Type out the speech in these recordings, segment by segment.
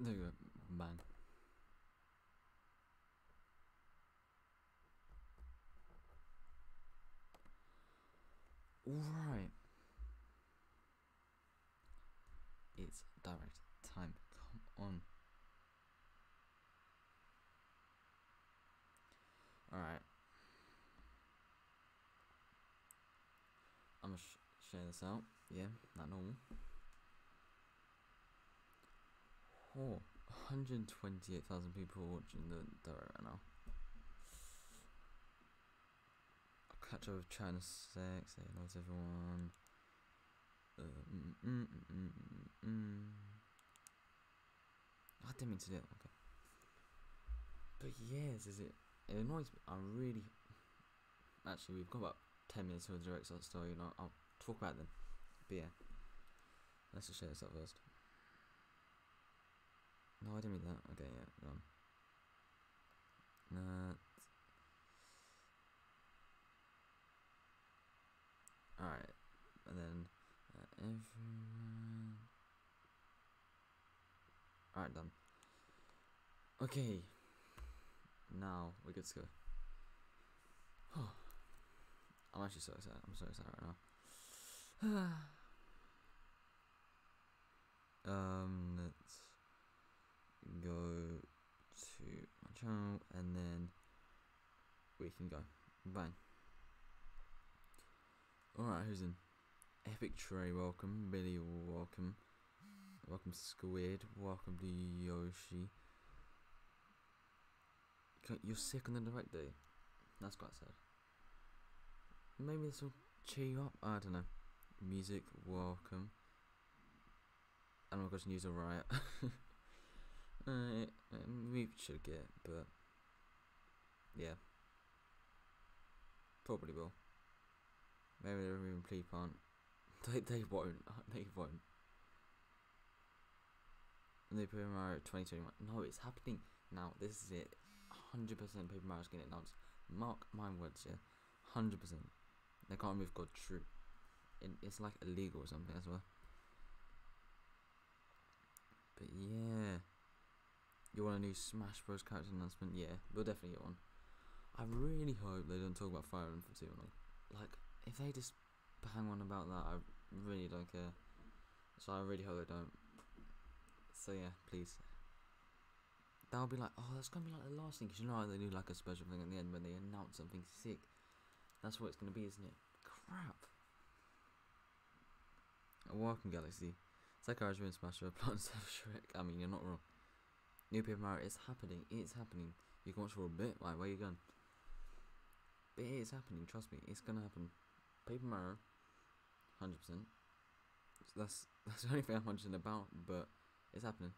There you go. Bang. Alright. It's direct time. Come on. Alright. I'm gonna share this out. Yeah, not normal. Oh, 128,000 people watching the direct right now. I'll catch up with China Sex. Say hello to everyone. I didn't mean to do it. Okay. But yes, is it? It annoys me. I really. Actually, we've got about 10 minutes for the direct story. I'll talk about them. But yeah, let's just share this up first. No, I didn't mean that. Okay, yeah, go on. Alright, and then everyone. Alright, done. Okay, now we're good to go. I'm actually so excited. I'm so excited right now. Let's go to my channel and then we can go. Bang. Alright, who's in? Epic Trey, welcome. Billy, welcome. Welcome Squid, welcome to Yoshi. You're sick on the direct day? That's quite sad. Maybe this will cheer you up, I don't know. Music, welcome. Animal Crossing News Riot. We should get, but yeah. Probably will. Maybe they'll even pre-plant. They won't. They won't. And they Paper Mario 2021. No, it's happening now. This is it. 100% Paper Mario's getting announced. Mark my words, yeah. 100%. They can't remove God True. It's like illegal or something as well. But yeah. You want a new Smash Bros. Character announcement? Yeah, we'll definitely get one. I really hope they don't talk about Fire Emblem for too long. Like, if they just bang on about that, I really don't care. So I really hope they don't. So yeah, please. That'll be like, oh, that's gonna be like the last thing, because you know how they do like a special thing at the end when they announce something sick. That's what it's gonna be, isn't it? Crap. Welcome, Galaxy. Sekai's in Smash Bros. Plants of Shrek. I mean, you're not wrong. New Paper Mario is happening. It's happening. You can watch for a bit. Like, where you going? But it is happening. Trust me, it's gonna happen. Paper Mario, 100%. So that's the only thing I'm 100% about, but it's happening.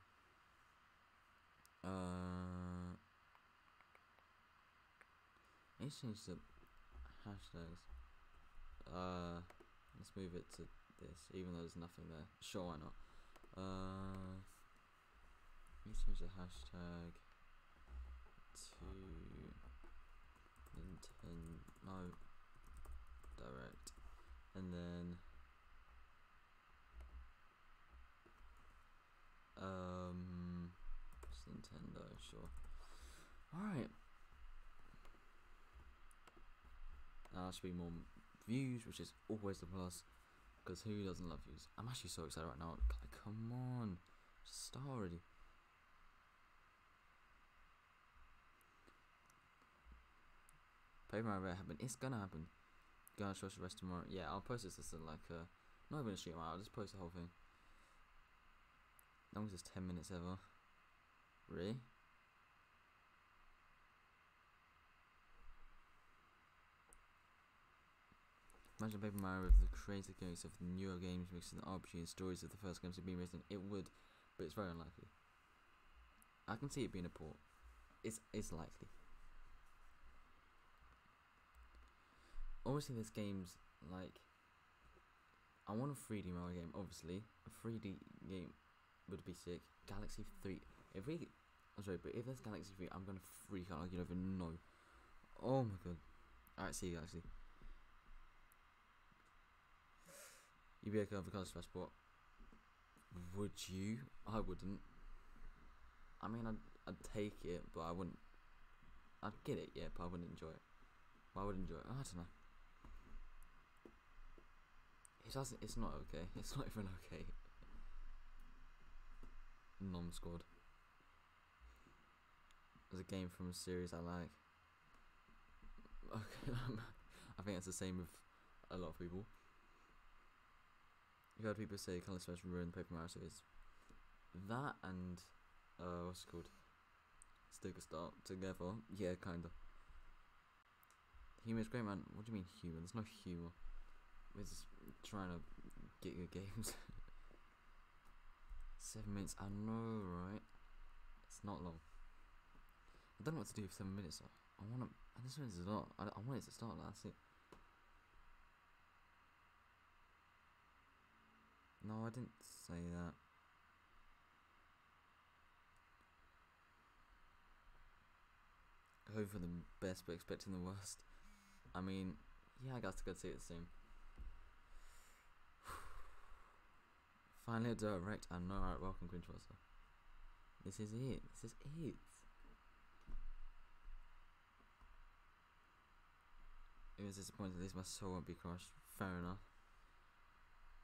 Let's change the hashtags. Let's move it to this, even though there's nothing there. Sure, why not? Let's change the hashtag to Nintendo Direct, and then just Nintendo, sure. Alright. Now there should be more views, which is always a plus, because who doesn't love views? I'm actually so excited right now. Like, come on, just start already. Paper Mario happen. It's gonna happen. Gonna show us the rest tomorrow. Yeah, I'll post this as like not even a stream. I'll just post the whole thing. Long as it's 10 minutes ever. Really? Imagine Paper Mario with the creative games of the newer games mixing the RPG and stories of the first games have been written. It would, but it's very unlikely. I can see it being a port. It's likely. Obviously, there's games like, I want a 3D Mario game. Obviously, a 3D game would be sick. Galaxy 3. I'm sorry, but if there's Galaxy 3, I'm gonna freak out like you don't even know. Oh my god. Alright, see you, Galaxy. You'd be okay with a colour passport. Would you? I wouldn't. I mean, I'd take it, but I wouldn't. I'd get it, yeah, but I wouldn't enjoy it. But I would enjoy it. I don't know. It doesn't. It's not okay. It's not even okay. Nom Squad. There's a game from a series I like. Okay, I think it's the same with a lot of people. You've heard people say Color Smash ruined Paper Mario series. That and what's it called? Stick a Start together. Yeah, kinda. Humor's great, man. What do you mean humor? There's no humor. We're just trying to get good games. 7 minutes. I know, right? It's not long. I don't know what to do for 7 minutes. I want to. This one's a lot. I want it to start. That's it. No, I didn't say that. Hope for the best, but expecting the worst. I mean, yeah, I guess I could say it the same. Finally a direct. I know. Alright, welcome, Quinchwasser. This is it. This is it. It was disappointing. At least my soul won't be crushed. Fair enough.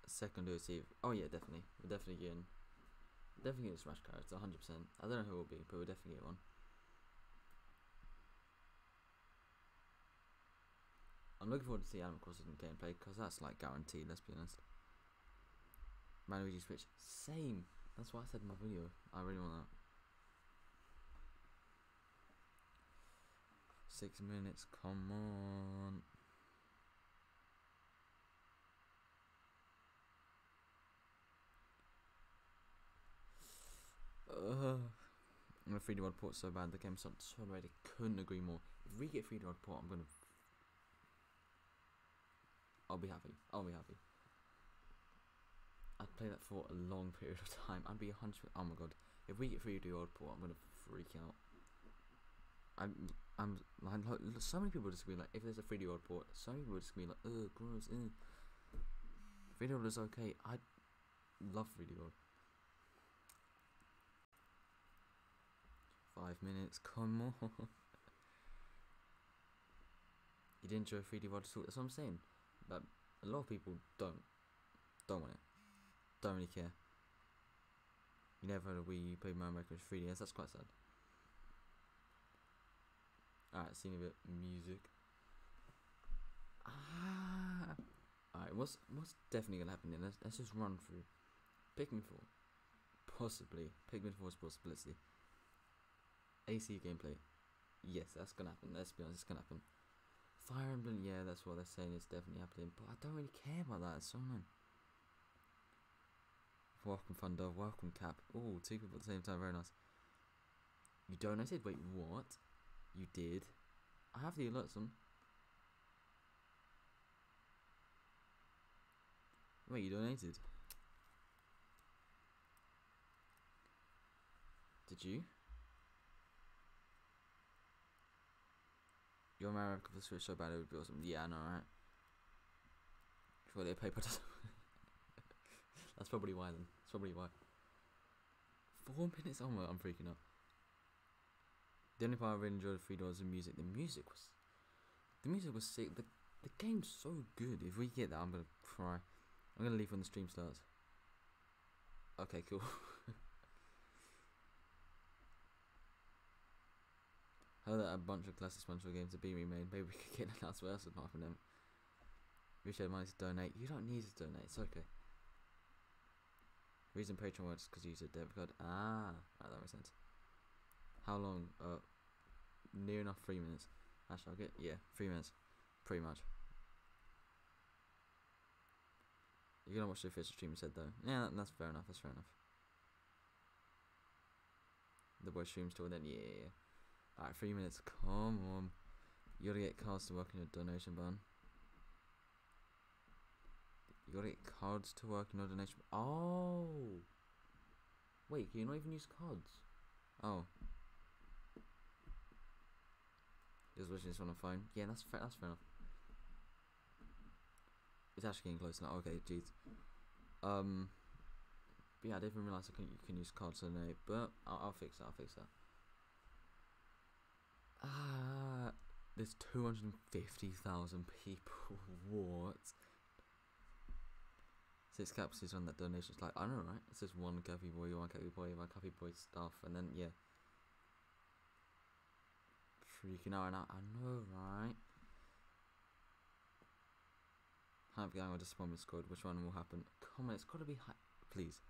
Second OC. Oh yeah, definitely. We're definitely getting Smash cards. 100%. I don't know who it will be, but we'll definitely get one. I'm looking forward to see Animal Crossing gameplay because that's like guaranteed. Let's be honest. Mario Luigi Switch. Same. That's what I said in my video. I really want that. 6 minutes. Come on. I'm gonna 3D World port so bad. The game's so ready. Couldn't agree more. If we get 3D World port, I'll be happy. I'll be happy. I'd play that for a long period of time. I'd be 100%. Oh my god. If we get 3D World port, I'm gonna freak out. I'm like, so many people just be like, if there's a 3D World port, so many people just be like, ugh, gross, 3D World is okay. I love 3D World. 5 minutes, come on. You didn't enjoy 3D World at all. That's what I'm saying. But a lot of people don't want it. Don't really care. You never heard of Wii U played Mario Maker 3DS. That's quite sad. Alright, seeing a bit music. Alright, what's definitely gonna happen then? Let's just run through. Pikmin 4, possibly. Pikmin 4's possibility. AC gameplay, yes, that's gonna happen. Let's be honest, it's gonna happen. Fire Emblem, yeah, that's what they're saying. It's definitely happening, but I don't really care about that. It's so annoying. Welcome Thunder, welcome Cap. Oh, two people at the same time, very nice. You donated? Wait, what? You did? I have the alerts on. Wait, you donated? Did you? Your Mario could Switch so bad it would be awesome. Yeah, I know, right? Sure, they paper doesn't. That's probably why then. That's probably why. 4 minutes? Oh my, I'm freaking out. The only part I really enjoyed of 3D was the music. The music was sick. The game's so good. If we get that, I'm gonna cry. I'm gonna leave when the stream starts. Okay, cool. Heard that a bunch of classic SpongeBob games are being remade. Maybe we could get an elsewhere else apart from them. We should have money to donate. You don't need to donate. It's okay. Reason Patreon works because you use a debit card. Ah, right, that makes sense. How long? Near enough 3 minutes. Actually, I'll get 3 minutes, pretty much. You're gonna watch the official stream, you said though. Yeah, that's fair enough. That's fair enough. The boy streams till then. Yeah. Alright, 3 minutes. Come on. You gotta get cards to work in your donation button. You gotta get cards to work in your donation. Oh. Wait, can you not even use cards? Oh. Just watching this on a phone. Yeah, that's fair enough. It's actually getting close now. Okay, jeez. But But yeah, I didn't realise you can use cards in it, but I'll fix that. There's 250,000 people. What? 6 capsules on that donation. It's like, I know, right? It says one Cappy Boy, one Cappy Boy, one Cappy Boy stuff, and then yeah. Freaking out now. I know, right? Hype Gang or Disappointment Squad. Which one will happen? Come on, it's got to be please.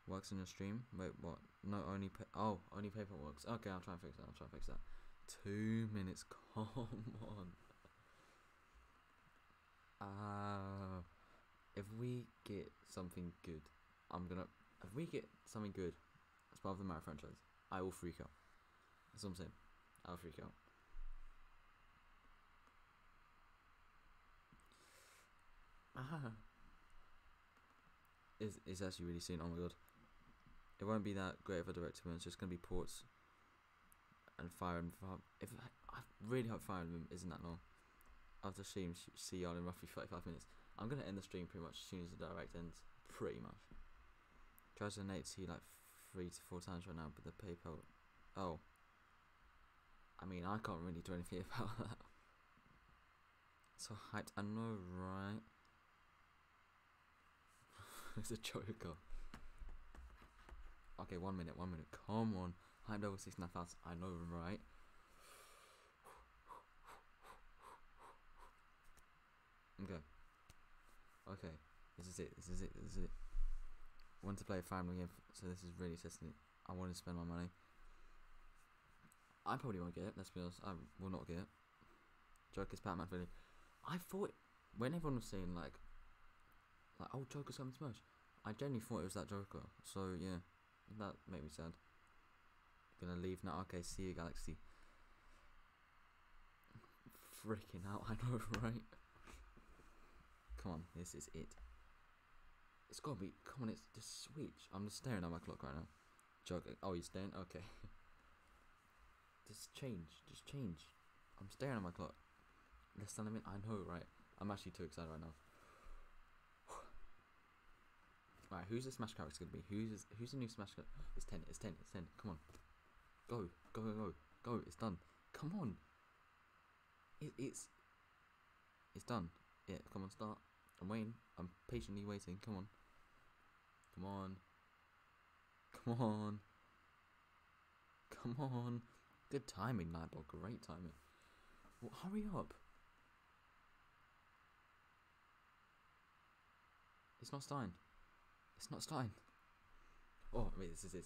Works in your stream? Wait, what? No, only only paper works. Okay, I'll try and fix that. 2 minutes. Come on. If we get something good, if we get something good as part of the Mario franchise, I will freak out. That's what I'm saying. I'll freak out. It's actually really soon. Oh my god. It won't be that great of a director, but it's just gonna be ports and Fire Emblem. I really hope Fire Emblem isn't that long. After stream, see y'all in roughly 35 minutes. I'm gonna end the stream pretty much as soon as the direct ends. Pretty much. Tries to donate to you like 3 to 4 times right now, but the PayPal. Oh. I mean, I can't really do anything about that. So hyped. I know, right? It's a Joker. Okay, 1 minute. Come on. Hyped over 69,000. I know, right? Okay. This is it. I want to play a Fire Emblem game, so this is really testing it. I want to spend my money. I probably won't get it, let's be honest. I will not get it. Joker's Batman really. I thought, when everyone was saying like oh, Joker's coming to Smash, I genuinely thought it was that Joker. So yeah, that made me sad. Gonna leave now. Okay, see you, Galaxy. Freaking out, I know, right? Come on, this is it. It's gotta be. Come on, it's just switch. I'm just staring at my clock right now. Joker. Oh, you're staring? Okay. Just change. I'm staring at my clock. Less than a minute. I know, right? I'm actually too excited right now. Right, who's the Smash character gonna be? Who's the new Smash character? It's 10. Come on. Go. It's done. Come on. It's done. Yeah, come on, start. I'm waiting. I'm patiently waiting. Come on. Good timing, Nightbot. Great timing. Well, hurry up. It's not Stein. Oh, wait, this is it.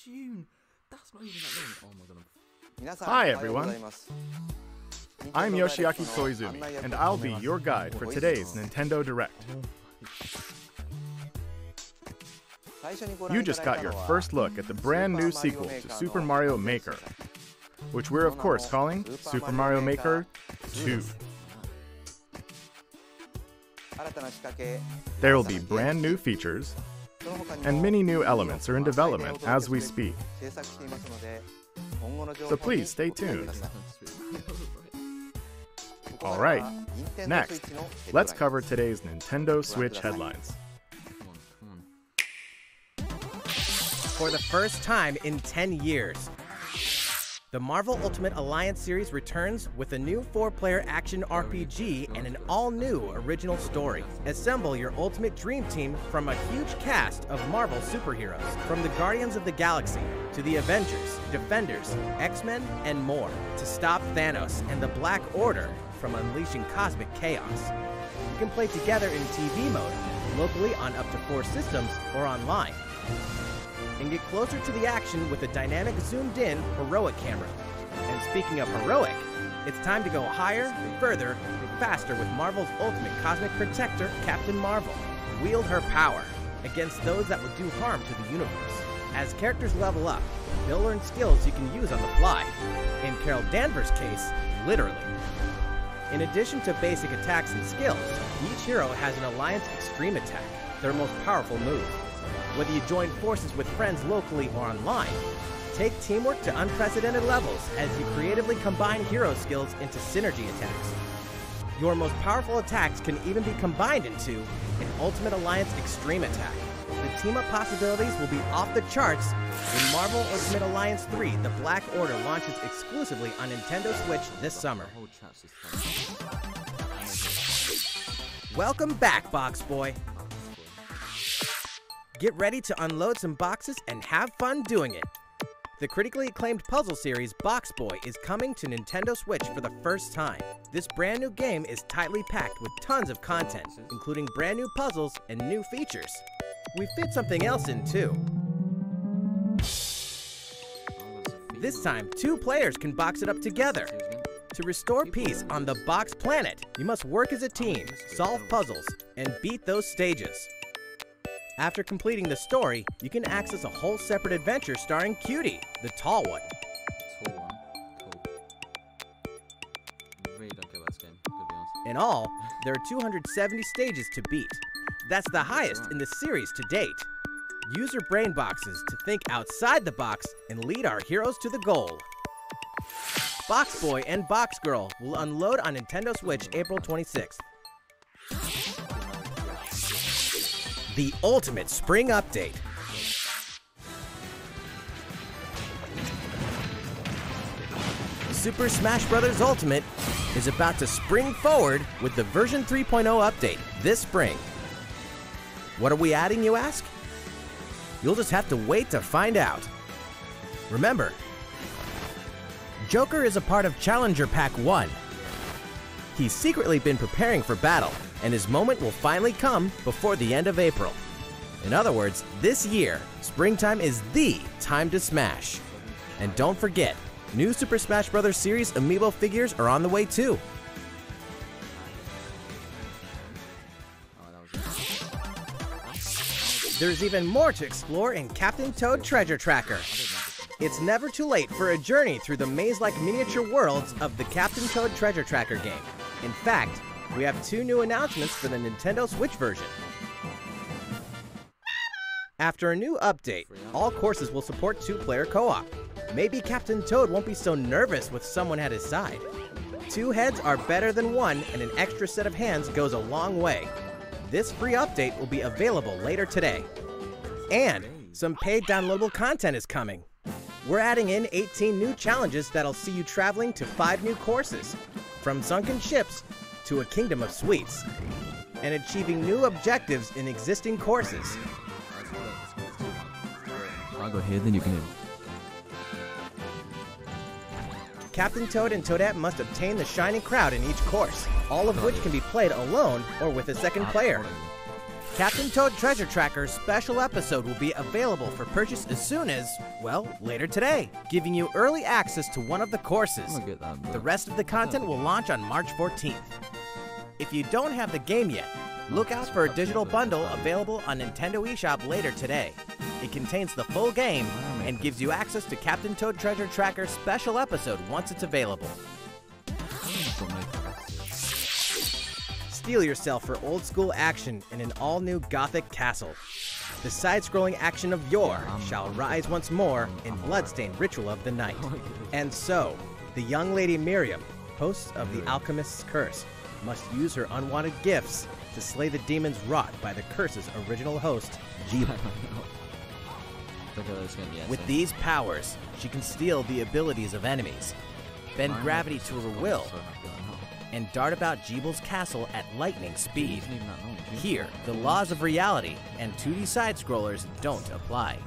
June. That's not even that long. Oh my god. Hi everyone. I'm Yoshiaki Koizumi, and I'll be your guide for today's Nintendo Direct. You just got your first look at the brand new sequel to Super Mario Maker, which we're of course calling Super Mario Maker 2. There will be brand new features, and many new elements are in development as we speak. So please stay tuned. Alright, next, let's cover today's Nintendo Switch headlines. For the first time in 10 years, the Marvel Ultimate Alliance series returns with a new 4-player action RPG and an all-new original story. Assemble your ultimate dream team from a huge cast of Marvel superheroes, from the Guardians of the Galaxy to the Avengers, Defenders, X-Men, and more, to stop Thanos and the Black Order from unleashing cosmic chaos. You can play together in TV mode, locally on up to 4 systems, or online, and get closer to the action with a dynamic zoomed-in heroic camera. And speaking of heroic, it's time to go higher, further, and faster with Marvel's ultimate cosmic protector, Captain Marvel. Wield her power against those that would do harm to the universe. As characters level up, they'll learn skills you can use on the fly. In Carol Danvers' case, literally. In addition to basic attacks and skills, each hero has an Alliance Extreme Attack, their most powerful move. Whether you join forces with friends locally or online, take teamwork to unprecedented levels as you creatively combine hero skills into synergy attacks. Your most powerful attacks can even be combined into an Ultimate Alliance Extreme Attack. The team-up possibilities will be off the charts when Marvel Ultimate Alliance 3: The Black Order launches exclusively on Nintendo Switch this summer. Welcome back, Box Boy. Get ready to unload some boxes and have fun doing it. The critically acclaimed puzzle series Box Boy is coming to Nintendo Switch for the first time. This brand new game is tightly packed with tons of content, including brand new puzzles and new features. We fit something else in too. This time, 2 players can box it up together. To restore peace on the Box Planet, you must work as a team, solve puzzles, and beat those stages. After completing the story, you can access a whole separate adventure starring Cutie, the tall one. Cool. I really don't care about this game, to be honest. In all, there are 270 stages to beat. That's the highest in the series to date. Use your brain boxes to think outside the box and lead our heroes to the goal. Box Boy and Box Girl will unload on Nintendo Switch April 26th. The Ultimate Spring Update. Super Smash Bros. Ultimate is about to spring forward with the version 3.0 update this spring. What are we adding, you ask? You'll just have to wait to find out. Remember, Joker is a part of Challenger Pack 1. He's secretly been preparing for battle, and his moment will finally come before the end of April. In other words, this year, springtime is THE time to smash. And don't forget, new Super Smash Bros. Series Amiibo figures are on the way too. There's even more to explore in Captain Toad Treasure Tracker. It's never too late for a journey through the maze-like miniature worlds of the Captain Toad Treasure Tracker game. In fact, we have 2 new announcements for the Nintendo Switch version. After a new update, all courses will support 2-player co-op. Maybe Captain Toad won't be so nervous with someone at his side. 2 heads are better than 1, and an extra set of hands goes a long way. This free update will be available later today. And some paid downloadable content is coming. We're adding in 18 new challenges that'll see you traveling to 5 new courses, from sunken ships to a kingdom of sweets, and achieving new objectives in existing courses. I'll go here, then you can hit. Captain Toad and Toadette must obtain the Shining Crowd in each course, all of which can be played alone or with a second player. Captain Toad Treasure Tracker's special episode will be available for purchase as soon as, well, later today, giving you early access to one of the courses. The rest of the content will launch on March 14th. If you don't have the game yet, look out for a digital bundle available on Nintendo eShop later today. It contains the full game and gives you access to Captain Toad Treasure Tracker's special episode once it's available. steel yourself for old-school action in an all-new Gothic castle. The side-scrolling action of yore shall rise once more in Bloodstained Ritual of the Night. And so, the young lady Miriam, host of the Alchemist's Curse, must use her unwanted gifts to slay the demons wrought by the curse's original host, Jibo. With these powers, she can steal the abilities of enemies, bend gravity to her will, and dart about Jibo's castle at lightning speed. Here, the laws of reality and 2D side-scrollers don't apply.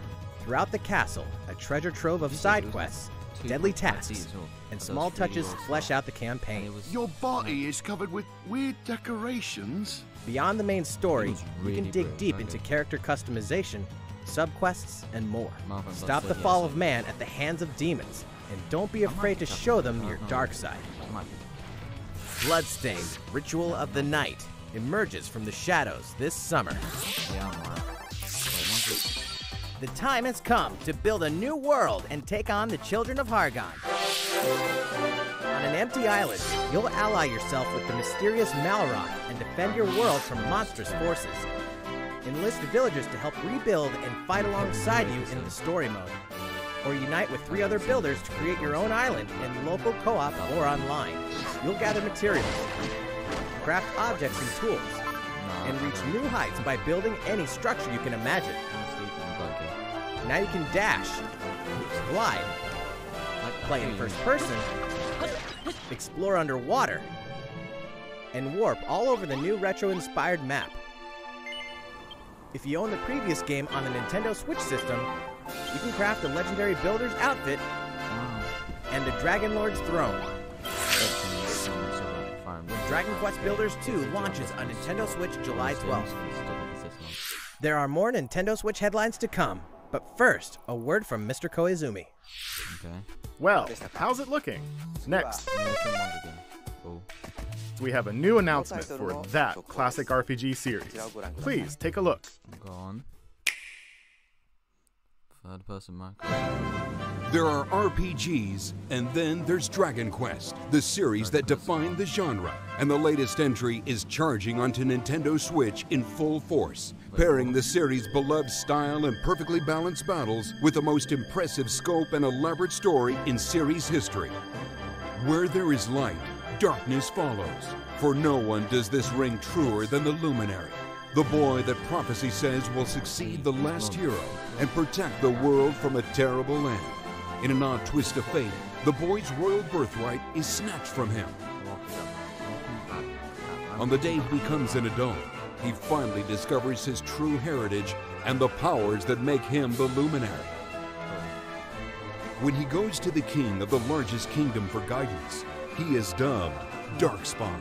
Throughout the castle, a treasure trove of side quests, deadly tasks, and small touches flesh out the campaign. Your body is covered with weird decorations. Beyond the main story, you can dig deep into character customization, subquests, and more. Stop the fall of man at the hands of demons, and don't be afraid to show them your dark side. Bloodstained Ritual of the Night emerges from the shadows this summer. The time has come to build a new world and take on the children of Hargon. On an empty island, you'll ally yourself with the mysterious Malroth and defend your world from monstrous forces. Enlist villagers to help rebuild and fight alongside you in the story mode. Or unite with 3 other builders to create your own island in local co-op or online. You'll gather materials, craft objects and tools, and reach new heights by building any structure you can imagine. Now you can dash, glide, play in first person, explore underwater, and warp all over the new retro-inspired map. If you own the previous game on the Nintendo Switch system, you can craft a legendary builder's outfit and the Dragon Lord's throne. When Dragon Quest Builders 2 launches on Nintendo Switch July 12th. There are more Nintendo Switch headlines to come, but first, a word from Mr. Koizumi. Okay. Well, how's it looking? Next, we have a new announcement for that classic RPG series. Please take a look. Go on. Third person Mark. There are RPGs, and then there's Dragon Quest, the series that defined the genre. And the latest entry is charging onto Nintendo Switch in full force, pairing the series' beloved style and perfectly balanced battles with the most impressive scope and elaborate story in series history. Where there is light, darkness follows. For no one does this ring truer than the Luminary, the boy that prophecy says will succeed the last hero and protect the world from a terrible end. In an odd twist of fate, the boy's royal birthright is snatched from him. On the day he becomes an adult, he finally discovers his true heritage and the powers that make him the Luminary. When he goes to the king of the largest kingdom for guidance, he is dubbed Darkspawn.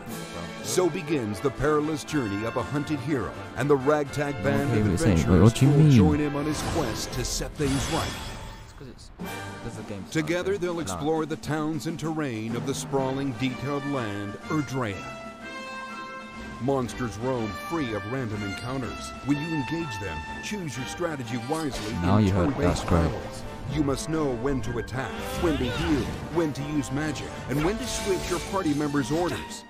So begins the perilous journey of a hunted hero, and the ragtag band of adventurers will join him on his quest to set things right. Together they'll explore the towns and terrain of the sprawling, detailed land, Erdrea. Monsters roam free of random encounters. When you engage them, choose your strategy wisely in turn-based battles. You must know when to attack, when to heal, when to use magic, and when to switch your party members' orders.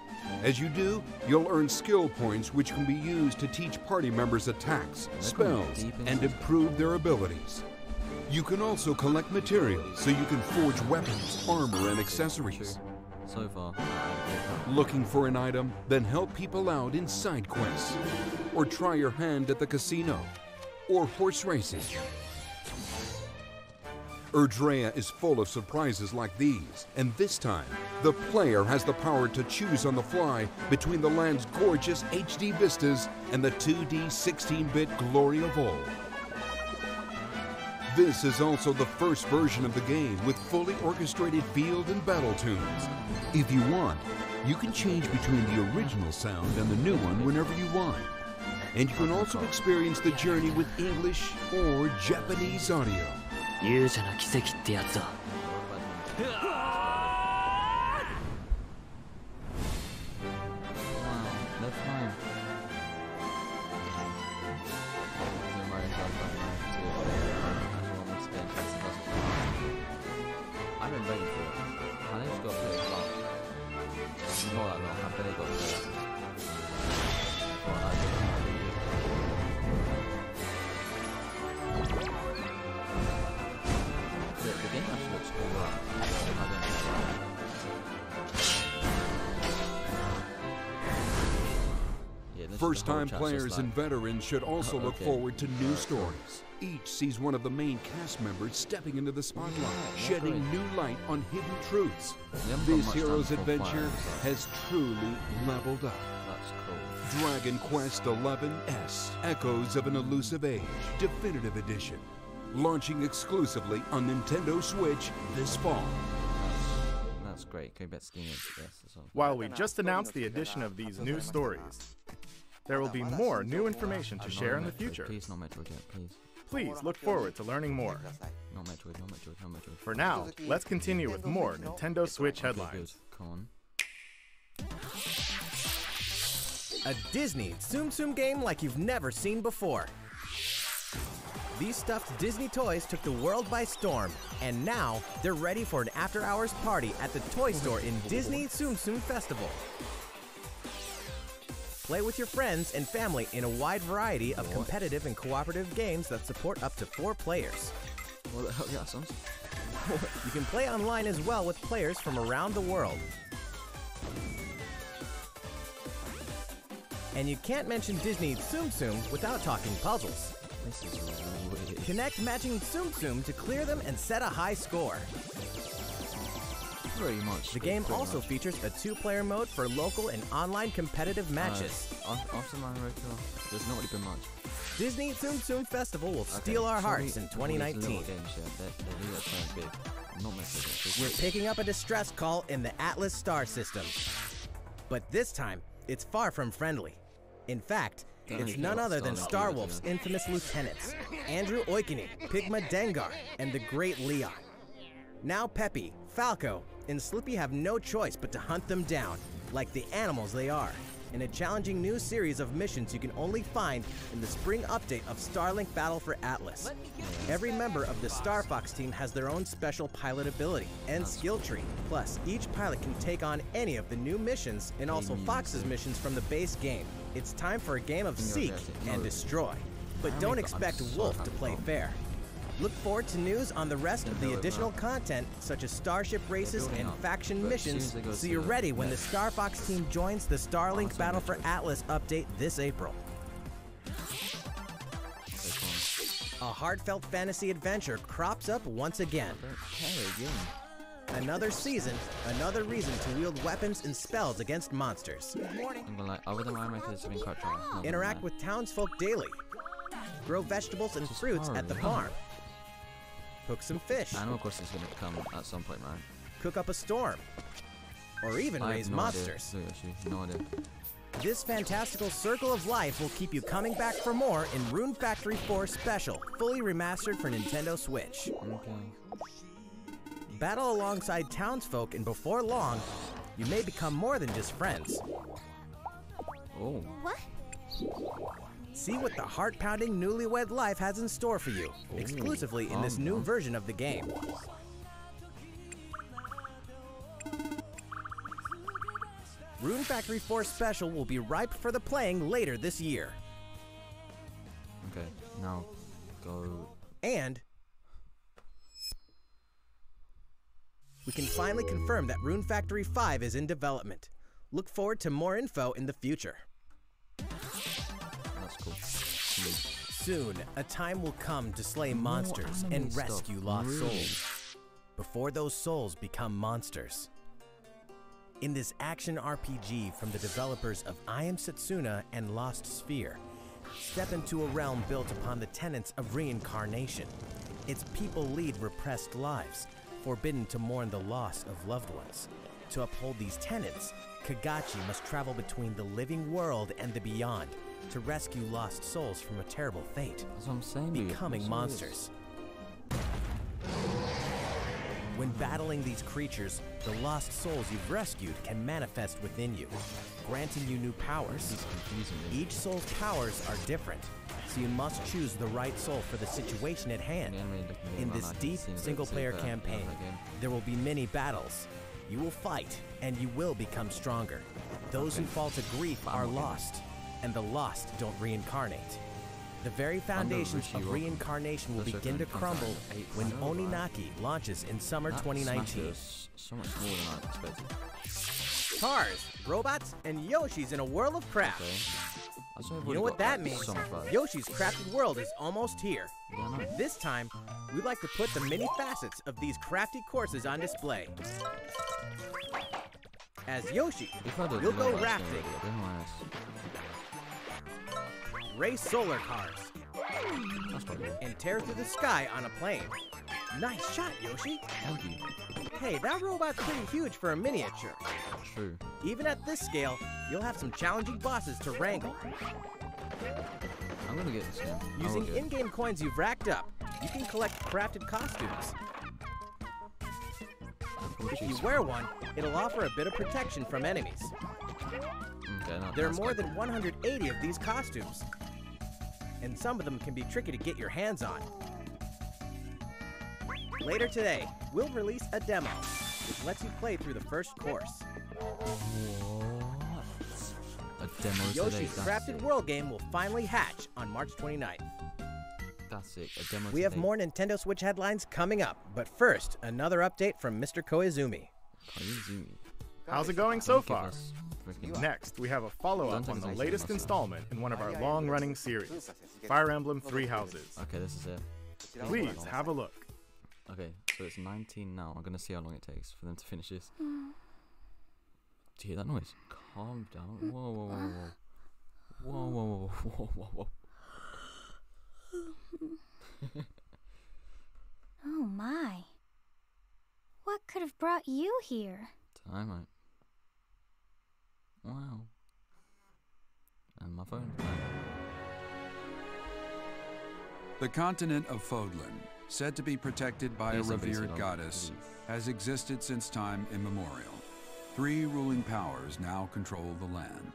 As you do, you'll earn skill points which can be used to teach party members attacks, spells, and improve their abilities. You can also collect materials so you can forge weapons, armor, and accessories. So far. Looking for an item? Then help people out in side quests. Or try your hand at the casino. Or horse racing. Erdrea is full of surprises like these, and this time, the player has the power to choose on the fly between the land's gorgeous HD vistas and the 2D 16-bit glory of old. This is also the first version of the game with fully orchestrated field and battle tunes. If you want, you can change between the original sound and the new one whenever you want. And you can also experience the journey with English or Japanese audio. 勇者の奇跡ってやつだ。First-time players and veterans should also look forward to new stories. Each sees one of the main cast members stepping into the spotlight, shedding new light on hidden truths. This hero's adventure has truly leveled up. That's cool. Dragon Quest XI-S, Echoes of an Elusive Age, Definitive Edition. Launching exclusively on Nintendo Switch this fall. That's great. Go bet Steam is yes. While we just announced the addition of these new stories, there will be more new information to share in the future. Please, not Metroid yet, please. Please look forward to learning more. Not Metroid, not Metroid, not Metroid. For now, let's continue with more Nintendo Switch headlines. Come on. A Disney Tsum Tsum game like you've never seen before. These stuffed Disney toys took the world by storm, and now they're ready for an after-hours party at the toy store in Disney Tsum Tsum Festival. Play with your friends and family in a wide variety of competitive and cooperative games that support up to 4 players. What the hell? Yeah, sounds. You can play online as well with players from around the world. And you can't mention Disney Tsum Tsum without talking puzzles. This is weird. Connect matching Tsum Tsum to clear them and set a high score. Pretty much. The game also features a 2-player mode for local and online competitive matches. After my regular, there's not really been much. Disney Tsum Tsum Festival will steal our hearts in 2019. We're picking up a distress call in the Atlas star system. But this time, it's far from friendly. In fact, it's none other than Star Wolf's infamous lieutenants, Andrew Oikonen, Pigma Dengar, and the Great Leon. Now Peppy, Falco, and Slippy have no choice but to hunt them down, like the animals they are, in a challenging new series of missions you can only find in the spring update of Starlink Battle for Atlas. Every member of the Star Fox team has their own special pilot ability and skill tree. Plus, each pilot can take on any of the new missions and also Fox's missions from the base game. It's time for a game of Seek and Destroy. But don't expect Wolf to play fair. Look forward to news on the rest of the additional content, such as starship races and faction missions, so you're ready when the Star Fox team joins the Starlink Battle for Atlas update this April. A heartfelt fantasy adventure crops up once again. Another season, another reason to wield weapons and spells against monsters. Interact with townsfolk daily. Grow vegetables and fruits at the farm. Cook some fish. I know, of course, it's going to come at some point, right? Cook up a storm. Or even raise monsters. No idea. This fantastical circle of life will keep you coming back for more in Rune Factory 4 Special, fully remastered for Nintendo Switch. Okay. Battle alongside townsfolk, and before long, you may become more than just friends. Oh. What? See what the heart-pounding newlywed life has in store for you, exclusively in this new version of the game. Rune Factory 4 Special will be ripe for the playing later this year. Okay, now go. And we can finally confirm that Rune Factory 5 is in development. Look forward to more info in the future. That's cool. Soon, a time will come to slay monsters and rescue lost souls before those souls become monsters. In this action RPG from the developers of I Am Setsuna and Lost Sphere, step into a realm built upon the tenets of reincarnation. Its people lead repressed lives, forbidden to mourn the loss of loved ones. To uphold these tenets, Kagachi must travel between the living world and the beyond to rescue lost souls from a terrible fate, That's what I'm saying, dude. becoming monsters. When battling these creatures, the lost souls you've rescued can manifest within you, granting you new powers. It's confusing me. Each soul's powers are different, so you must choose the right soul for the situation at hand. In this deep single-player campaign, there will be many battles. You will fight, and you will become stronger. Those who fall to grief are lost, and the lost don't reincarnate. The very foundations of reincarnation will begin to crumble when Oninaki launches in summer 2019. So much more than I expected. Cars, robots, and Yoshis in a world of crap. Okay. You know what that means? Yoshi's Crafted World is almost here. Yeah, I know. This time, we'd like to put the many facets of these crafty courses on display. As Yoshi, you'll go rafting, race solar cars, and tear through the sky on a plane. Nice shot, Yoshi. Thank you. Hey, that robot's pretty huge for a miniature. True. Even at this scale, you'll have some challenging bosses to wrangle. I'm gonna get this game. Using in-game coins you've racked up, you can collect crafted costumes. If you wear one, it'll offer a bit of protection from enemies. Okay, There are more than 180 of these costumes, and some of them can be tricky to get your hands on. Later today, we'll release a demo, which lets you play through the first course. What? A demo Yoshi's today? Crafted World game will finally hatch on March 29th. That's sick. A demo We have today. more Nintendo Switch headlines coming up, but first, another update from Mr. Koizumi. How's it going so Give far? us freaking- Next, we have a follow-up on the Don't latest take it installment in one of our long-running series, Fire Emblem Three Houses. Okay, this is it. Please have a look. Okay, so it's 19 now. I'm gonna see how long it takes for them to finish this. Do you hear that noise? Calm down. Whoa, whoa, whoa, whoa. Whoa, whoa, whoa, whoa, whoa, whoa. Oh my. What could have brought you here? Time out. Wow. And my phone. The continent of Fodlan, said to be protected by a Please, somebody revered sit on, goddess, please. has existed since time immemorial. 3 ruling powers now control the land.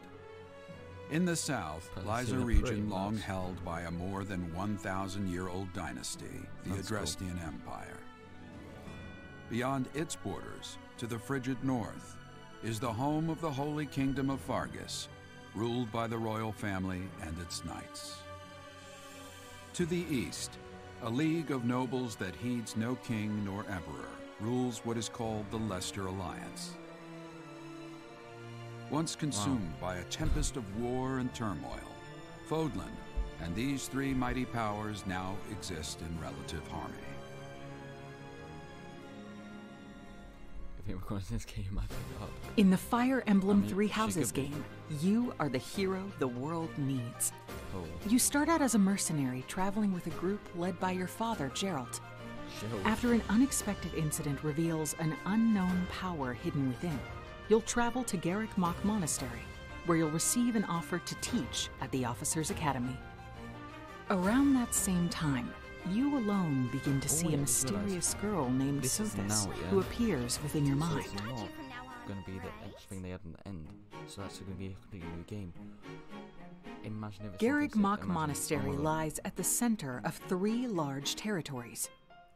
In the south lies a region long held by a more than 1,000-year-old dynasty, the That's cool. Adrestian Empire. Beyond its borders, to the frigid north, is the home of the Holy Kingdom of Fargus, ruled by the royal family and its knights. To the east, a league of nobles that heeds no king nor emperor rules what is called the Leicester Alliance. Once consumed by a tempest of war and turmoil, Fodlan and these 3 mighty powers now exist in relative harmony. If you're recording this game, you might pick it up. In the Fire Emblem I mean, Three she Houses could be. game, you are the hero the world needs. Oh, You start out as a mercenary traveling with a group led by your father, Geralt. Gerald. After an unexpected incident reveals an unknown power hidden within, you'll travel to Garrick Mach Monastery, where you'll receive an offer to teach at the Officers' Academy. Around that same time, you alone begin to see yeah, a I just realised. mysterious girl named This is Sothis, now, yeah. who appears within your So mind. it's not going to be the thing they had in the end. So that's going to be a completely new game. Imagine if it's Garrick something sick. Mach Imagine- Monastery oh my God. lies at the center of 3 large territories.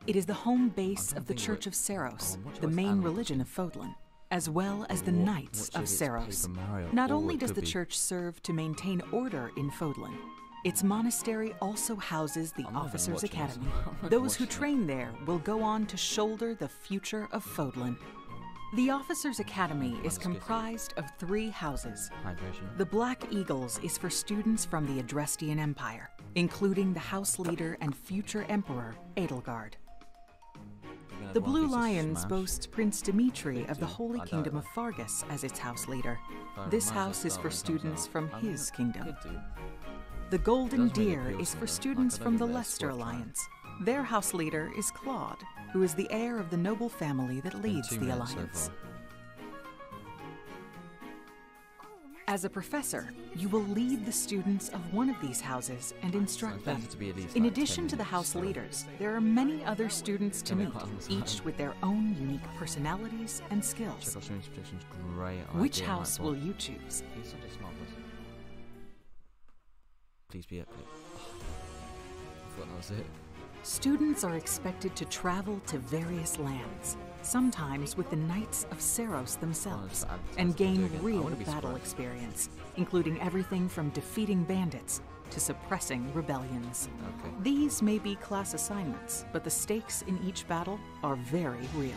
It is the home base I'm of the thinking Church about- of Seiros, what the choice main animal religion of Fodlan, as well as the What- Knights what of shit is Seiros. Paper Mario? Not Or only it does could the be- church serve to maintain order in Fodlan, its monastery also houses the I'm not even Officers' watching this. Academy. I'm not even Those who watching it. train there will go on to shoulder the future of Fodlan. The Officers' Academy is just get it. comprised of 3 houses. Hydration. The Black Eagles is for students from the Adrestian Empire, including the House Leader and future Emperor, Edelgard. You're gonna The have one Blue piece of Lions Smash. boast Prince Dimitri Big of the deal. Holy I doubt Kingdom it. of Fargus as its House Leader. If I This remind house is myself for when it comes students out, from I mean, his kingdom. could do. The Golden Doesn't really Deer appeal is to for me. students Like, I from don't the think that's Leicester worth trying. Alliance. Their house leader is Claude, who is the heir of the noble family that leads 2 the minutes so Alliance. far. As a professor, you will lead the students of one of these houses and instruct So them. it to be at least In like addition 10 to the minutes, house so- leaders, there are many other students to Can we meet, put on this each one? with their own unique personalities and skills. Check out students' predictions. Great. Which idea, house Michael. will you choose? He's such a smart person. Please be epic. I thought that was it. Students are expected to travel to various lands, sometimes with the Knights of Seiros themselves, Oh, and that's gain again. I real wouldn't be battle surprised. experience, including everything from defeating bandits to suppressing rebellions. Okay. These may be class assignments, but the stakes in each battle are very real.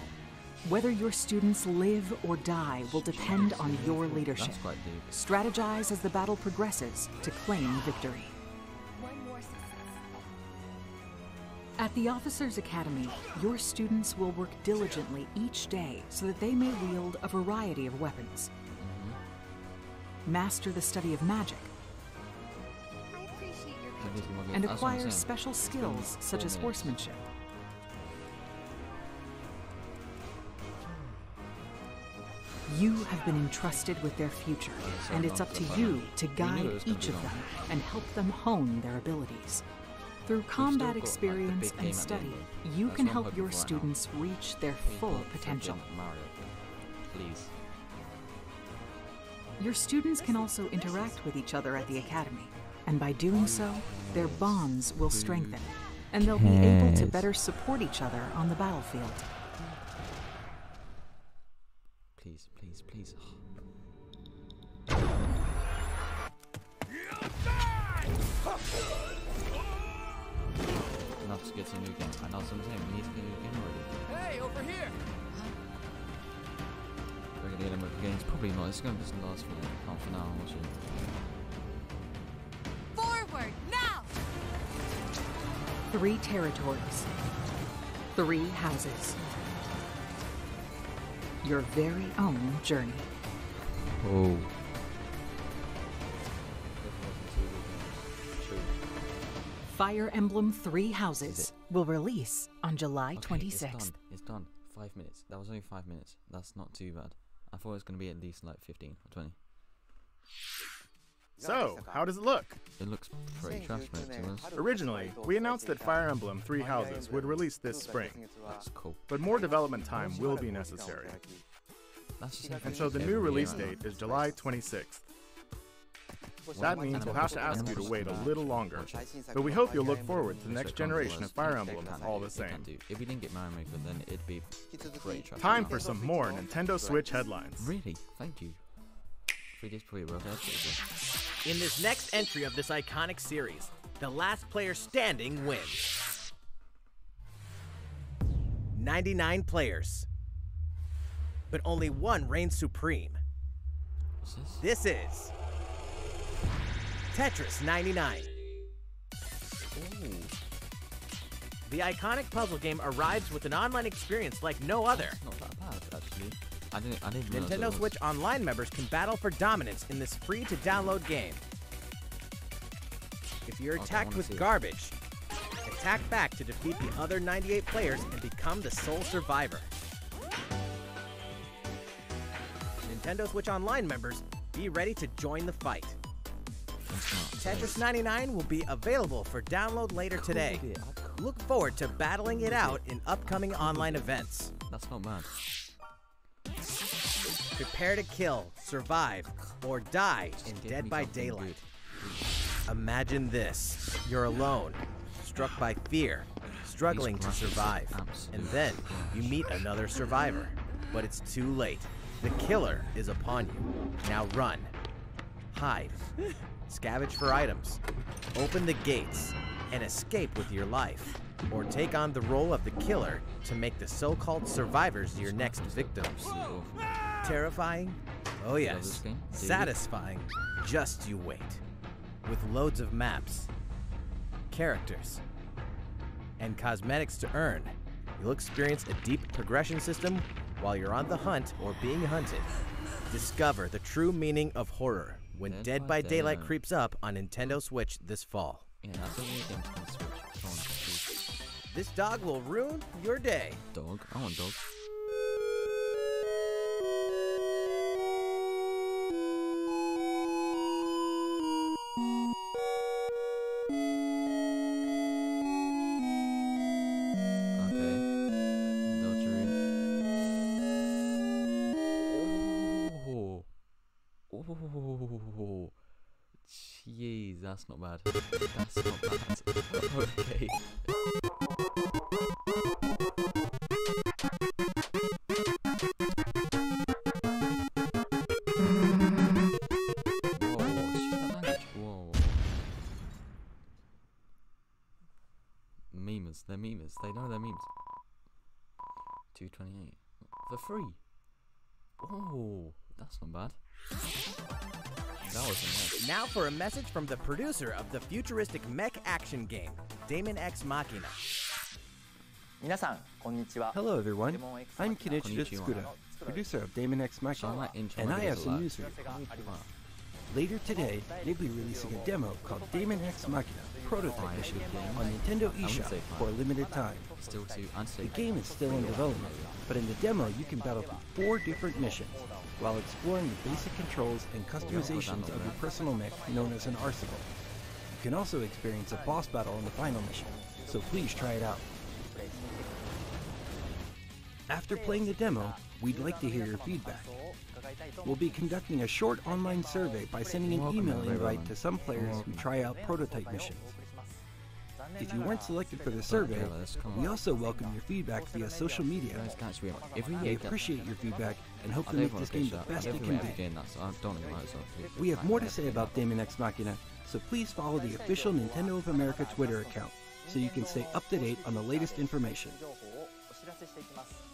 Whether your students live or die will depend on your leadership. That's quite deep. Strategize as the battle progresses to claim victory. At the Officers Academy, your students will work diligently each day so that they may wield a variety of weapons. Master the study of magic, and acquire special skills such as horsemanship. You have been entrusted with their future, and it's up to you to guide each of them and help them hone their abilities. Through combat experience and study, you can help your students reach their full potential. Please. Your students can also interact with each other at the Academy, and by doing so, their bonds will strengthen, and they'll be able to better support each other on the battlefield. Please, please, please. Enough to get to a new game. I know what I'm saying. We need to get a new game already. Hey, over here! We're gonna get him with the games. Probably not. It's gonna just last for like half an hour or so. Forward, now! 3 territories. 3 houses. Your very own journey. Oh. Fire Emblem 3 Houses will release on July 26th. It's done. 5 minutes. That was only 5 minutes. That's not too bad. I thought it was going to be at least like 15 or 20. So, how does it look? It looks pretty trash, mate, to us. Originally, we announced that Fire Emblem 3 Houses would release this spring, That's cool. but more development time will be necessary. That's just And so the new release date is July 26th. That means we'll have to ask you to wait a little longer, but we hope you'll look forward to the next generation of Fire Emblem all the same. If we didn't get Mario Maker, then it'd be pretty trash. Time for some more Nintendo Switch headlines. Really? Thank you. 3D's pretty rough. In this next entry of this iconic series, the last player standing wins. 99 players, but only one reigns supreme. What's this? This is Tetris 99. Ooh. The iconic puzzle game arrives with an online experience like no other. It's not that bad, actually. I didn't realize Nintendo Switch Online members can battle for dominance in this free-to-download game. If you're attacked with garbage, attack back to defeat the other 98 players and become the sole survivor. Nintendo Switch Online members, be ready to join the fight. Tetris 99 will be available for download later today. Look forward to battling it out in upcoming online events. That's not bad. Prepare to kill, survive, or die in Dead by Daylight. Imagine this. You're alone, struck by fear, struggling to survive. And then you meet another survivor. But it's too late. The killer is upon you. Now run. Hide. Scavenge for items. Open the gates and escape with your life. Or take on the role of the killer to make the so-called survivors your next victims. Terrifying? Oh yes. Satisfying? Just you wait. With loads of maps, characters, and cosmetics to earn, you'll experience a deep progression system while you're on the hunt or being hunted. Discover the true meaning of horror when Dead by Daylight creeps up on Nintendo Switch this fall. Yeah, that's a weird game to Switch. Come on, please. This dog will ruin your day. Dog? I want dog. Oh, jeez, that's not bad. That's not bad. Okay. Whoa. Memers, they're memers. They know they're memes. 228. for free. Oh, that's not bad. That was now for a message from the producer of the futuristic mech action game, Daemon X Machina. Hello everyone, I'm Kenichiro Tsukuda, producer of Daemon X Machina, and I have some news for you. Later today, they'll be releasing a demo called Daemon X Machina Prototype Mission on Nintendo eShop for a limited time. The game is still in development, but in the demo you can battle through 4 different missions, while exploring the basic controls and customizations of your personal mech known as an arsenal. You can also experience a boss battle in the final mission, so please try it out. After playing the demo, we'd like to hear your feedback. We'll be conducting a short online survey by sending an email invite to some players who try out prototype missions. If you weren't selected for the survey, we also welcome your feedback via social media. We appreciate your feedback and hope to make this game the best it can be. We have more to say about Daemon X Machina, so please follow the official Nintendo of America Twitter account so you can stay up to date on the latest information.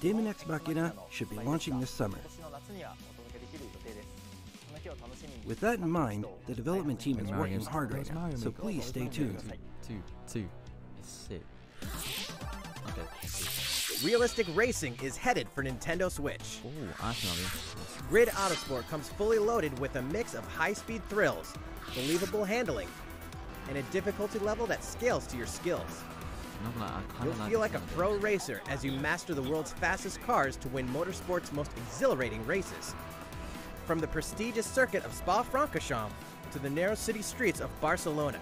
Daemon X Machina should be launching this summer. With that in mind, the development team is working hard right now, so please stay tuned. Two. It's sick. Okay. Realistic racing is headed for Nintendo Switch. Ooh, I can have Grid Autosport comes fully loaded with a mix of high-speed thrills, believable handling, and a difficulty level that scales to your skills. You'll feel like a pro racer as you master the world's fastest cars to win motorsport's most exhilarating races. From the prestigious circuit of Spa-Francorchamps to the narrow city streets of Barcelona,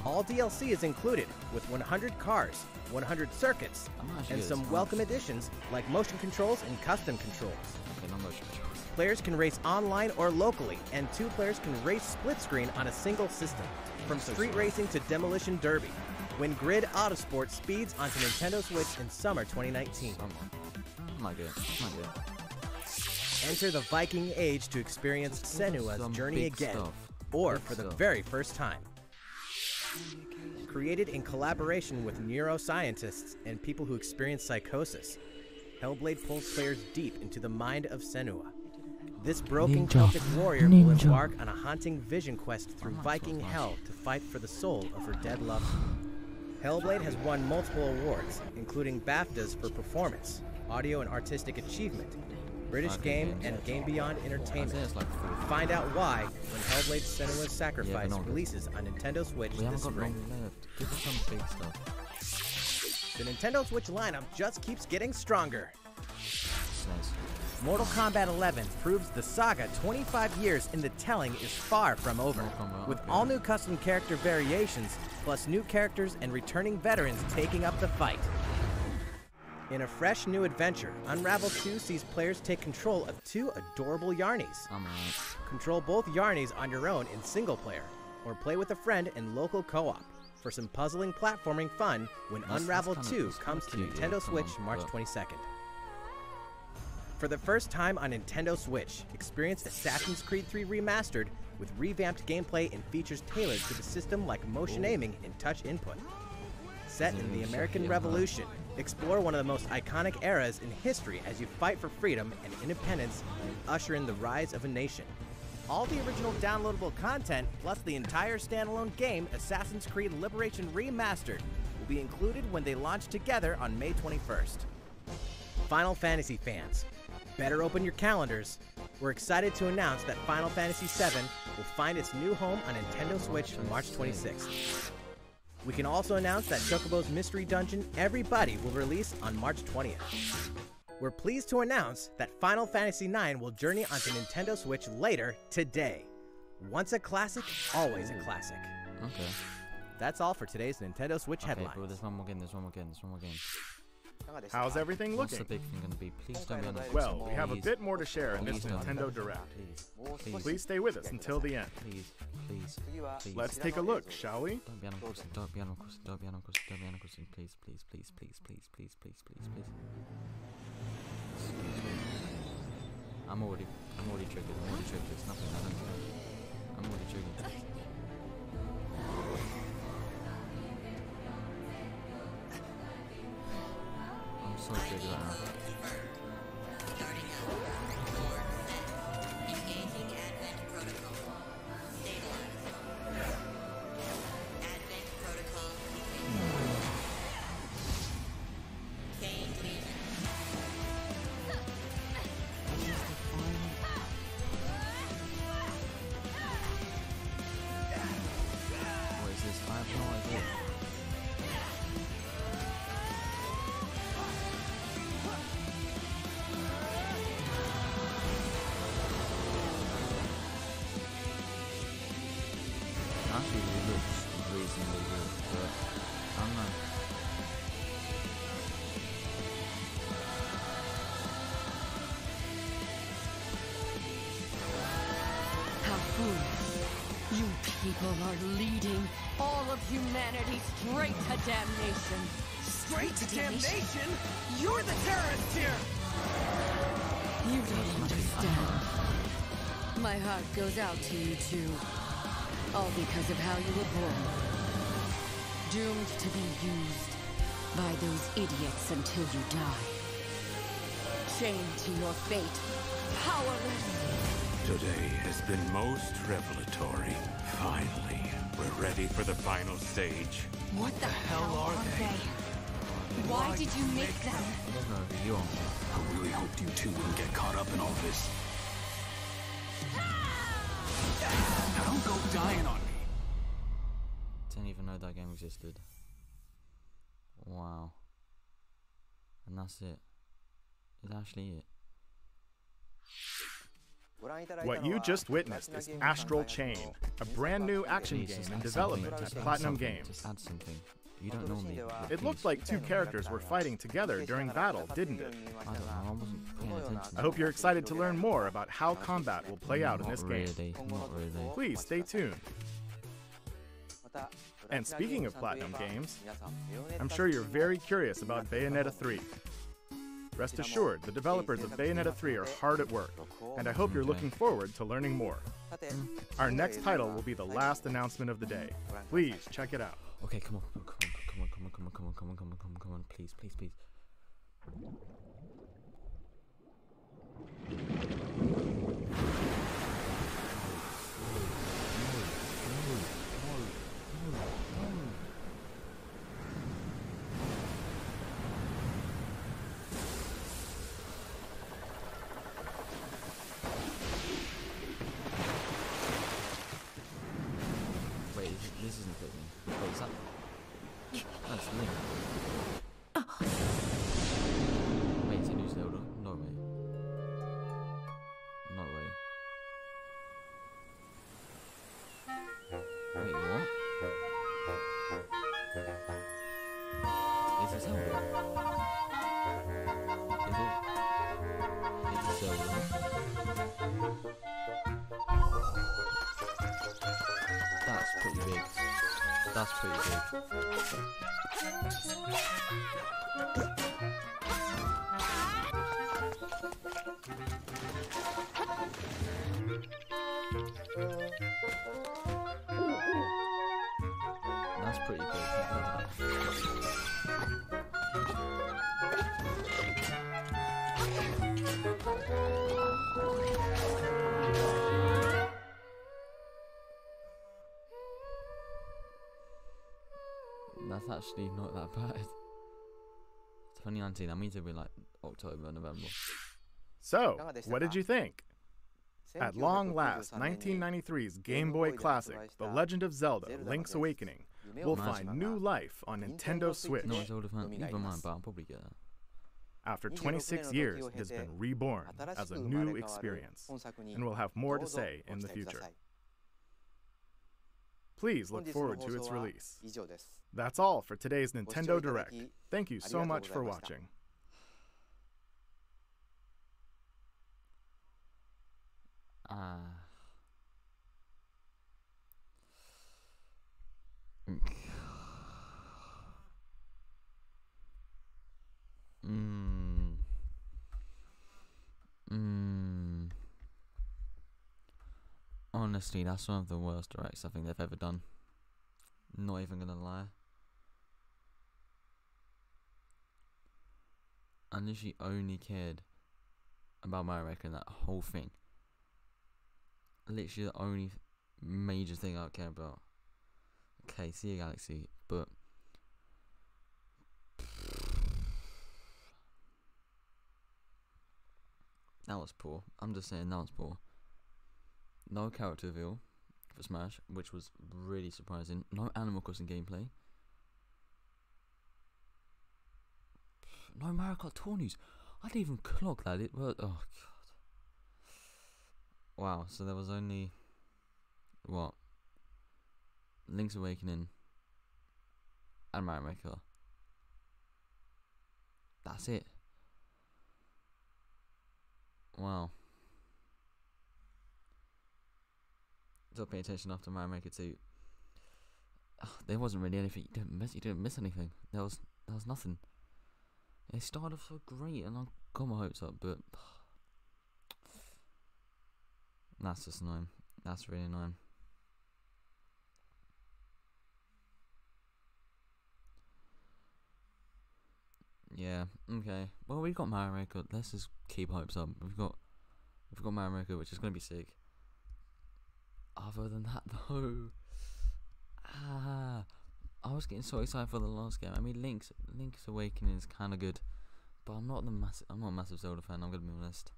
all DLC is included with 100 cars, 100 circuits, and some welcome additions like motion controls and custom controls. Players can race online or locally, and 2 players can race split screen on a single system. From street racing to demolition derby, when Grid Autosport speeds onto Nintendo Switch in summer 2019. Enter the Viking Age to experience Senua's journey again, or for the very first time. Created in collaboration with neuroscientists and people who experience psychosis, Hellblade pulls players deep into the mind of Senua. This broken Celtic warrior will embark on a haunting vision quest through Viking hell to fight for the soul of her dead lover. Hellblade has won multiple awards, including BAFTAs for performance, audio and artistic achievement, British Game, and Game Beyond Entertainment. Find out why when Hellblade: Senua's Sacrifice releases on Nintendo Switch this spring. The Nintendo Switch lineup just keeps getting stronger. Mortal Kombat 11 proves the saga 25 years in the telling is far from over, with all new custom character variations, plus new characters and returning veterans taking up the fight. In a fresh new adventure, Unravel 2 sees players take control of 2 adorable Yarnies. Control both Yarnies on your own in single player, or play with a friend in local co-op for some puzzling platforming fun when Unravel 2 comes to Nintendo Switch March 22nd. For the first time on Nintendo Switch, experience Assassin's Creed 3 Remastered with revamped gameplay and features tailored to the system like motion aiming and touch input. Set in the American Revolution, explore one of the most iconic eras in history as you fight for freedom and independence and usher in the rise of a nation. All the original downloadable content, plus the entire standalone game, Assassin's Creed Liberation Remastered, will be included when they launch together on May 21st. Final Fantasy fans, better open your calendars. We're excited to announce that Final Fantasy VII will find its new home on Nintendo Switch on March 26th. We can also announce that Chocobo's Mystery Dungeon Everybody will release on March 20th. We're pleased to announce that Final Fantasy IX will journey onto Nintendo Switch later today. Once a classic, always a classic. Okay. That's all for today's Nintendo Switch headlines. Okay, bro, there's one more game. How's everything What's looking? the big thing gonna be? Please don't be on the Well, we have a bit more to share in this Nintendo Direct. Please stay with us until the end. Please. Let's take a look, shall we? Don't be Animal Crossing, don't be Animal Crossing, please. Excuse me. I'm already triggered. It's nothing, I don't care. I'm already triggered. I'm so triggered right now. Actually, it looks reasonably good, but I don't know. How foolish. You people are leading all of humanity straight to damnation. Straight to damnation? You're the terrorist here! You don't understand. My heart goes out to you two. All because of how you were born. Doomed to be used by those idiots until you die. Chained to your fate. Powerless. Today has been most revelatory. Finally, we're ready for the final stage. What the hell are they? Why did you make them? I really hoped you two wouldn't get caught up in all this. Now don't go dying on me. Didn't even know that game existed. Wow. And that's it. Is actually it. What you just witnessed is Astral Chain, a brand new action game in development at Platinum Games. Add something. You don't normally. It looked like two characters were fighting together during battle, didn't it? I don't know, I wasn't paying attention. I hope you're excited to learn more about how combat will play out in this game. Not really. Please stay tuned. And speaking of Platinum Games, I'm sure you're very curious about Bayonetta 3. Rest assured, the developers of Bayonetta 3 are hard at work, and I hope you're looking forward to learning more. Our next title will be the last announcement of the day. Please check it out. Okay, come on, please, please, please. Wait, this isn't fitting. Wait, is that? That's Link. Wait, is it new Zelda? No way. No way. Wait, what? Is it Zelda? Is it? Is it Zelda? That's pretty big. That's pretty big. That's pretty big. That's actually not that bad. 2019, that means it'll be like October, November. So, what did you think? At long last, 1993's Game Boy classic, The Legend of Zelda: Link's Awakening, will find new life on Nintendo Switch. No, Zelda fan, never mind, but I'll probably get that. After 26 years, it has been reborn as a new experience, and we'll have more to say in the future. Please look forward to its release. That's all for today's Nintendo Direct. Thank you so much for watching. Honestly, that's one of the worst directs I think they've ever done. Not even gonna lie. I literally only cared about Mario Maker in that whole thing. Literally the only major thing I care about. Okay, see you Galaxy, but that was poor. I'm just saying that was poor. No character reveal. for Smash, which was really surprising. No Animal Crossing gameplay. No Mario Kart Tour news. I didn't even clock that. It was, oh god. Wow. So there was only what? Link's Awakening and Mario Maker. That's it. Wow. Don't pay attention after Mario Maker 2. There wasn't really anything. You didn't miss anything. There was nothing. It started off so great, and I got my hopes up, but that's just annoying. That's really annoying. Yeah. Okay. Well, we got Mario Maker. Let's just keep hopes up. We've got Mario Maker, which is gonna be sick. Other than that, though, I was getting so excited for the last game. I mean, Link's Awakening is kind of good, but I'm not a massive Zelda fan. I'm gonna be honest.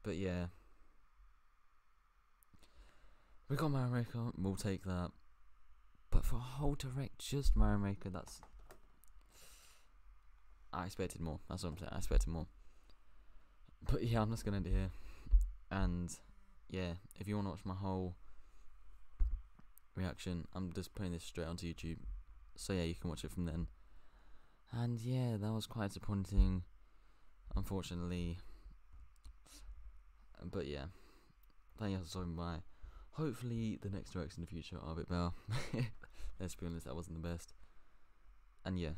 But yeah, we got Mario Maker. We'll take that. But for a whole direct, just Mario Maker. I expected more. That's what I'm saying. I expected more. But yeah, I'm just gonna end it here. And yeah, if you want to watch my whole reaction, I'm just putting this straight onto YouTube. So yeah, you can watch it from then. And yeah, that was quite disappointing, unfortunately. But yeah, thank you for stopping by. Hopefully the next directs in the future are a bit better. Let's be honest, that wasn't the best. And yeah,